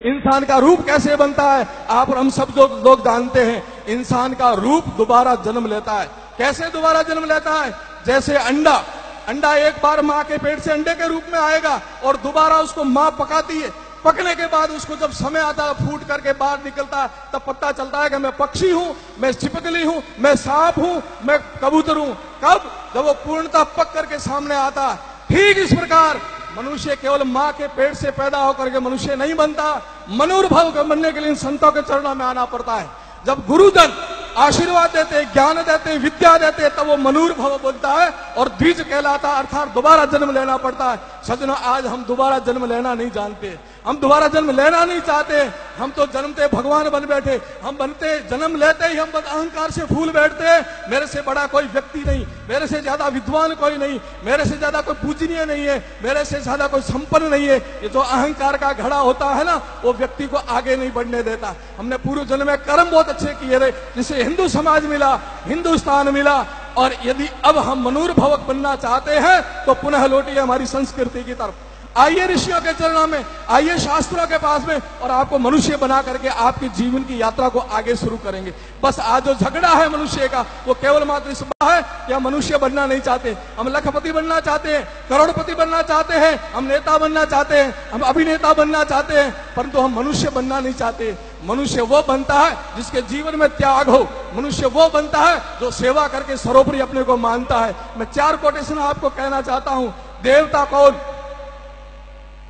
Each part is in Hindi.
इंसान का रूप कैसे बनता है आप और हम सब लोग जानते हैं। इंसान का रूप दोबारा जन्म लेता है। कैसे दोबारा जन्म लेता है? जैसे अंडा एक बार मां के पेट से अंडे के रूप में आएगा और दोबारा उसको मां पकाती है। पकने के बाद उसको जब समय आता है फूट करके बाहर निकलता है, तब पता चलता है कि मैं पक्षी हूं, मैं छिपकली हूं, मैं सांप हूं, मैं कबूतर हूं। कब? जब वो पूर्णतः पक करके सामने आता है। ठीक इस प्रकार मनुष्य केवल मां के पेट से पैदा होकर के मनुष्य नहीं बनता। मनोरभव बनने के लिए इन संतों के चरणों में आना पड़ता है। जब गुरुजन आशीर्वाद देते, ज्ञान देते, विद्या देते, तब वो मनोरभव बोलता है और द्विज कहलाता है, अर्थात दोबारा जन्म लेना पड़ता है। सज्जनों, आज हम दोबारा जन्म लेना नहीं जानते, हम दोबारा जन्म लेना नहीं चाहते। हम तो जन्मते भगवान बन बैठे, हम बनते जन्म लेते ही हम अहंकार से फूल बैठते। मेरे से बड़ा कोई व्यक्ति नहीं, मेरे से ज्यादा विद्वान कोई नहीं, मेरे से ज्यादा कोई पूजनीय नहीं है, मेरे से ज्यादा कोई संपन्न नहीं है। ये जो अहंकार का घड़ा होता है ना, वो व्यक्ति को आगे नहीं बढ़ने देता। हमने पूर्व जन्म में कर्म बहुत अच्छे किए थे, जिसे हिंदू समाज मिला, हिंदुस्तान मिला। और यदि अब हम मनोरभवक बनना चाहते हैं तो पुनः लौटिए हमारी संस्कृति की तरफ। आइए ऋषियों के चरणों में, आइए शास्त्रों के पास में, और आपको मनुष्य बना करके आपकी जीवन की यात्रा को आगे शुरू करेंगे। बस आज जो झगड़ा है मनुष्य का, वो केवल मात्र इस बात है कि हम मनुष्य बनना नहीं चाहते। हम लखपति बनना चाहते हैं, करोड़पति बनना चाहते हैं, हम नेता बनना चाहते हैं, हम अभिनेता बनना चाहते हैं, परंतु हम मनुष्य बनना नहीं चाहते। मनुष्य वो बनता है जिसके जीवन में त्याग हो। मनुष्य वो बनता है जो सेवा करके सर्वोपरि अपने को मानता है। मैं 4 कोटेशन आपको कहना चाहता हूं। देवता कौन,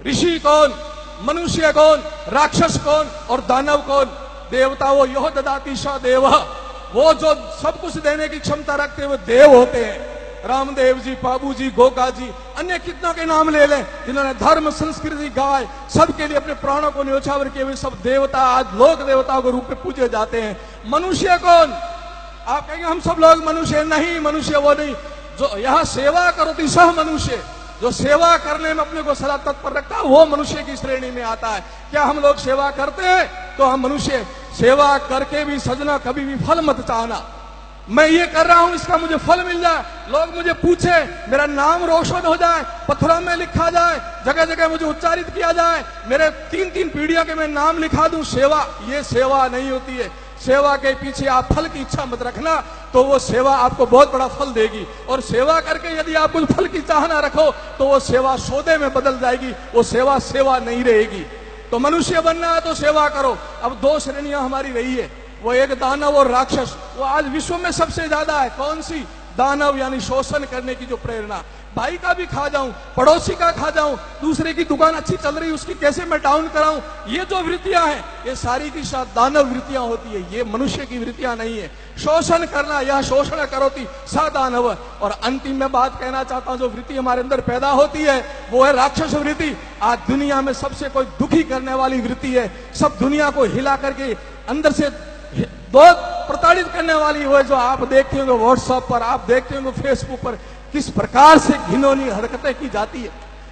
ऋषि कौन, मनुष्य कौन, राक्षस कौन और दानव कौन? देवता वो यो ददाति स देव, वो जो सब कुछ देने की क्षमता रखते हुए देव होते हैं। रामदेव जी, बाबू जी, गोगा जी, अन्य कितनों के नाम ले लें, जिन्होंने धर्म, संस्कृति, गाय सबके लिए अपने प्राणों को न्योछावर किए हुए सब देवता आज लोक देवताओं के रूप में पूजे जाते हैं। मनुष्य कौन? आप कहेंगे हम सब लोग मनुष्य नहीं, मनुष्य वो नहीं जो यहाँ सेवा करोति सह मनुष्य, जो सेवा करने में अपने को सदा तत्पर रखता है, वो मनुष्य की श्रेणी में आता है। क्या हम लोग सेवा करते हैं? तो हम मनुष्य सेवा करके भी सजना कभी भी फल मत चाहना। मैं ये कर रहा हूं, इसका मुझे फल मिल जाए, लोग मुझे पूछे, मेरा नाम रोशन हो जाए, पत्थरों में लिखा जाए, जगह जगह मुझे उच्चारित किया जाए, मेरे 3-3 पीढ़ियों के मैं नाम लिखा दूं। सेवा, ये सेवा नहीं होती है। सेवा के पीछे आप फल की इच्छा मत रखना, तो वो सेवा आपको बहुत बड़ा फल देगी। और सेवा करके यदि आप कुछ फल की चाह ना रखो तो वो सेवा सौदे में बदल जाएगी, वो सेवा सेवा नहीं रहेगी। तो मनुष्य बनना है तो सेवा करो। अब 2 श्रेणियां हमारी रही है, वो एक दानव और राक्षस। वो आज विश्व में सबसे ज्यादा है। कौन सी? दानव, यानी शोषण करने की जो प्रेरणा। भाई का भी खा जाऊं, पड़ोसी का खा जाऊं, दूसरे की दुकान अच्छी चल रही उसकी कैसे मैं डाउन कराऊं, ये जो वृत्तियां हैं ये सारी की साथ दानव वृत्तियां होती है, ये मनुष्य की वृत्तियां नहीं है। शोषण करना, यह शोषण करोति सा दानव। और अंतिम में बात कहना चाहता हूं, जो वृत्ति हमारे अंदर पैदा होती है वो है राक्षस वृत्ति। आज दुनिया में सबसे कोई दुखी करने वाली वृत्ति है, सब दुनिया को हिला करके अंदर से बहुत प्रताड़ित करने वाली वो है, जो आप देखते होंगे व्हाट्सएप पर, आप देखते होंगे फेसबुक पर, किस प्रकार से घिनौनी हरकतें की जाती है,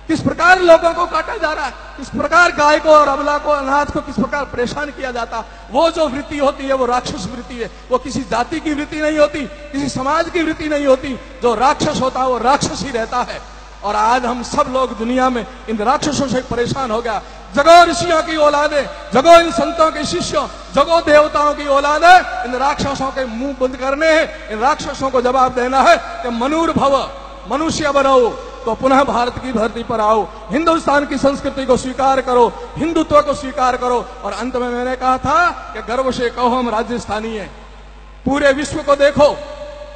किस प्रकार लोगों को काटा जा रहा है, किस प्रकार गाय को और अबला को, अनाथ को किस प्रकार परेशान किया जाता। वो जो वृत्ति होती है वो राक्षस वृत्ति है। वो किसी जाति की वृत्ति नहीं होती, किसी समाज की वृत्ति नहीं होती। जो राक्षस होता है वो राक्षस ही रहता है। और आज हम सब लोग दुनिया में इन राक्षसों से परेशान हो गया। जगो ऋषियों की औलादे, जगो इन संतों के शिष्यों, जगो देवताओं की औलादे, इन राक्षसों के मुंह बंद करने हैं। इन राक्षसों को जवाब देना है कि मनूर्भव, मनुष्य बनो, तो पुनः भारत की धरती पर आओ, हिंदुस्तान की संस्कृति को स्वीकार करो, हिंदुत्व को स्वीकार करो। और अंत में मैंने कहा था कि गर्व से कहो हम राजस्थानी हैं। पूरे विश्व को देखो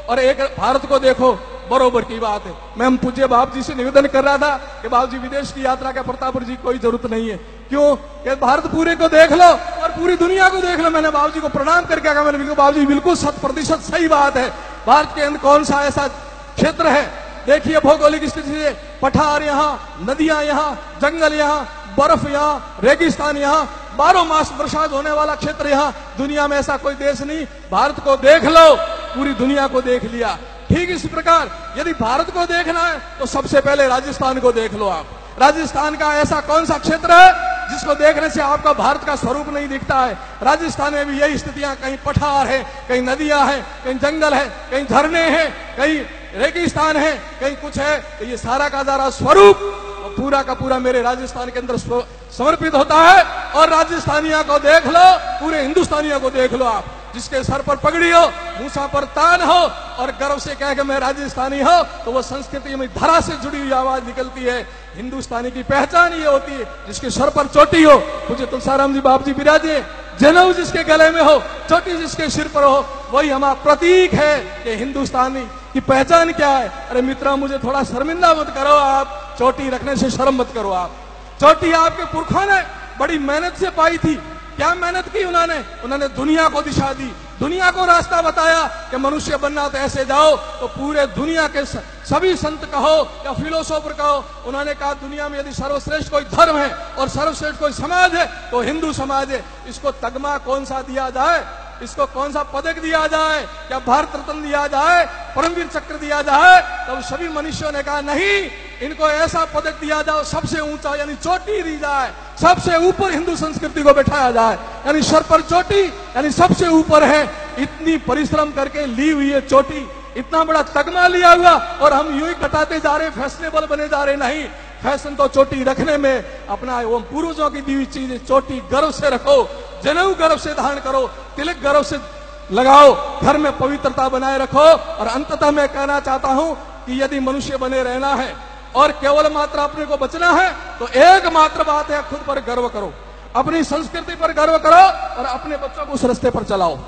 और एक भारत को देखो, बरोबर की बात है। मैं हम पूज्य बाप जी से निवेदन कर रहा था कि बाबू जी विदेश की यात्रा का प्रतापपुर जी कोई जरूरत नहीं है। क्यों? कि भारत पूरे को देख लो और पूरी दुनिया को देख लो। मैंने बाबू जी को प्रणाम करके कहा, मैंने बाबू जी बिल्कुल 100% सही बात है। भारत के अंदर कौन सा ऐसा क्षेत्र है, देखिए भौगोलिक स्थिति से, पठार यहाँ, नदियां यहाँ, जंगल यहाँ, बर्फ यहाँ, रेगिस्तान यहाँ, 12 मास बरसात होने वाला क्षेत्र यहाँ। दुनिया में ऐसा कोई देश नहीं। भारत को देख लो, पूरी दुनिया को देख लिया। ठीक इस प्रकार यदि भारत को देखना है तो सबसे पहले राजस्थान को देख लो आप। राजस्थान का ऐसा कौन सा क्षेत्र है जिसको देखने से आपका भारत का स्वरूप नहीं दिखता है? राजस्थान में भी यही स्थितियां, कहीं पठार है, कहीं नदियां हैं, कहीं जंगल है, कहीं झरने हैं, कहीं रेगिस्तान है, कहीं कुछ है। तो ये सारा का सारा स्वरूप पूरा का पूरा मेरे राजस्थान के अंदर समर्पित होता है। और राजस्थानियों को देख लो, पूरे हिंदुस्तानियों को देख लो आप, जिसके सर पर पगड़ी हो, मूसा पर तान हो और गर्व से कह के मैं राजस्थानी हो, तो वो संस्कृति में धरा से जुड़ी हुई आवाज निकलती है। हिंदुस्तानी की पहचान ये होती है जिसके सर पर चोटी हो, मुझे तुलसाराम जी बाप जी विराजे, जनेऊ जिसके गले में हो, चोटी जिसके सिर पर हो, वही हमारा प्रतीक है कि हिंदुस्तानी की पहचान क्या है। अरे मित्रों, मुझे थोड़ा शर्मिंदा मत करो आप, चोटी रखने से शर्म मत करो आप। चोटी आपके पुरखों ने बड़ी मेहनत से पाई थी। क्या मेहनत की उन्होंने दुनिया को दिशा दी, दुनिया को रास्ता बताया कि मनुष्य बनना तो ऐसे जाओ। तो पूरे दुनिया के सभी संत कहो या फिलोसोफर कहो, उन्होंने कहा दुनिया में यदि सर्वश्रेष्ठ कोई धर्म है और सर्वश्रेष्ठ कोई समाज है तो हिंदू समाज है। इसको तगमा कौन सा दिया जाए, इसको कौन सा पदक दिया जाए, क्या भारत रत्न दिया जाए, परमवीर चक्र दिया जाए? तब सभी मनुष्यों ने कहा नहीं, इनको ऐसा पदक दिया जाओ सबसे ऊंचा, यानी चोटी दी जाए, सबसे ऊपर हिंदू संस्कृति को बैठाया जाए, यानी सर पर चोटी, यानी सबसे ऊपर है। इतनी परिश्रम करके ली हुई है चोटी, इतना बड़ा तगमा लिया हुआ, और हम यूं ही कटाते जा रहे, फैशनेबल बने जा रहे। नहीं, फैशन तो चोटी रखने में अपना वो पूर्वजों की दी हुई चीज है। चोटी गर्व से रखो, जनेऊ गर्व से धारण करो, तिलक गर्व से लगाओ, घर में पवित्रता बनाए रखो। और अंततः मैं कहना चाहता हूं कि यदि मनुष्य बने रहना है और केवल मात्र अपने को बचना है तो एकमात्र बात है, खुद पर गर्व करो, अपनी संस्कृति पर गर्व करो और अपने बच्चों को उस रास्ते पर चलाओ।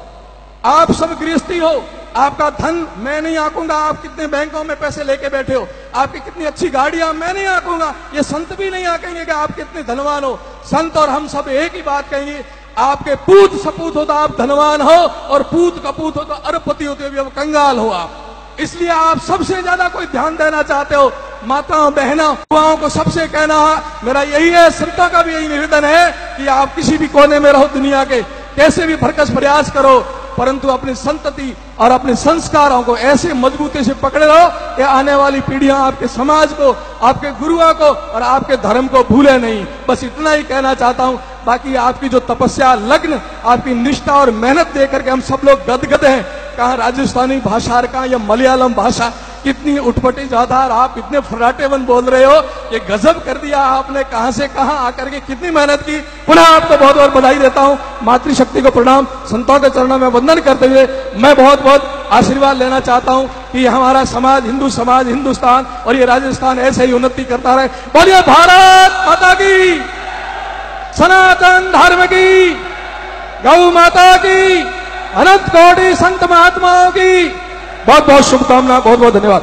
आप सब गृहस्थी हो, आपका धन मैं नहीं आंकूंगा, आप कितने बैंकों में पैसे लेके बैठे हो, आपकी कितनी अच्छी गाड़ियां मैं नहीं आंकूंगा, ये संत भी नहीं आंकेंगे कि आप कितने धनवान हो। संत और हम सब एक ही बात कहेंगे, आपके पूत सपूत हो तो आप धनवान हो, और पूत कपूत हो तो अरबपति होते हुए अब कंगाल हो आप। इसलिए आप सबसे ज्यादा कोई ध्यान देना चाहते हो, माताओं बहनों युवाओं को सबसे कहना है, मेरा यही है, संतों का भी यही निवेदन है कि आप किसी भी कोने में रहो दुनिया के, कैसे भी भरकस प्रयास करो, परंतु अपनी संतति और अपने संस्कारों को ऐसे मजबूती से पकड़े रहो कि आने वाली पीढ़ियां आपके समाज को, आपके गुरुओं को और आपके धर्म को भूले नहीं। बस इतना ही कहना चाहता हूं। बाकी आपकी जो तपस्या, लग्न, आपकी निष्ठा और मेहनत देकर के हम सब लोग गदगद हैं। कहाँ राजस्थानी भाषा, कहाँ या मलयालम भाषा, कितनी उठपटी ज्यादा, आप इतने फर्राटेवन बोल रहे हो, ये गजब कर दिया आपने। कहां से कहां आकर के कितनी मेहनत की। पुनः आपको बहुत बहुत बधाई देता हूं, मातृशक्ति को प्रणाम, संतों के चरणों में वंदन करते हुए मैं बहुत बहुत आशीर्वाद लेना चाहता हूं कि हमारा समाज, हिंदू समाज, हिंदुस्तान और ये राजस्थान ऐसे ही उन्नति करता रहे। बोलिए भारत माता की, सनातन धर्म की, गौ माता की, अनंत कोटि संत महात्माओं की बहुत बहुत शुभकामना, बहुत बहुत धन्यवाद।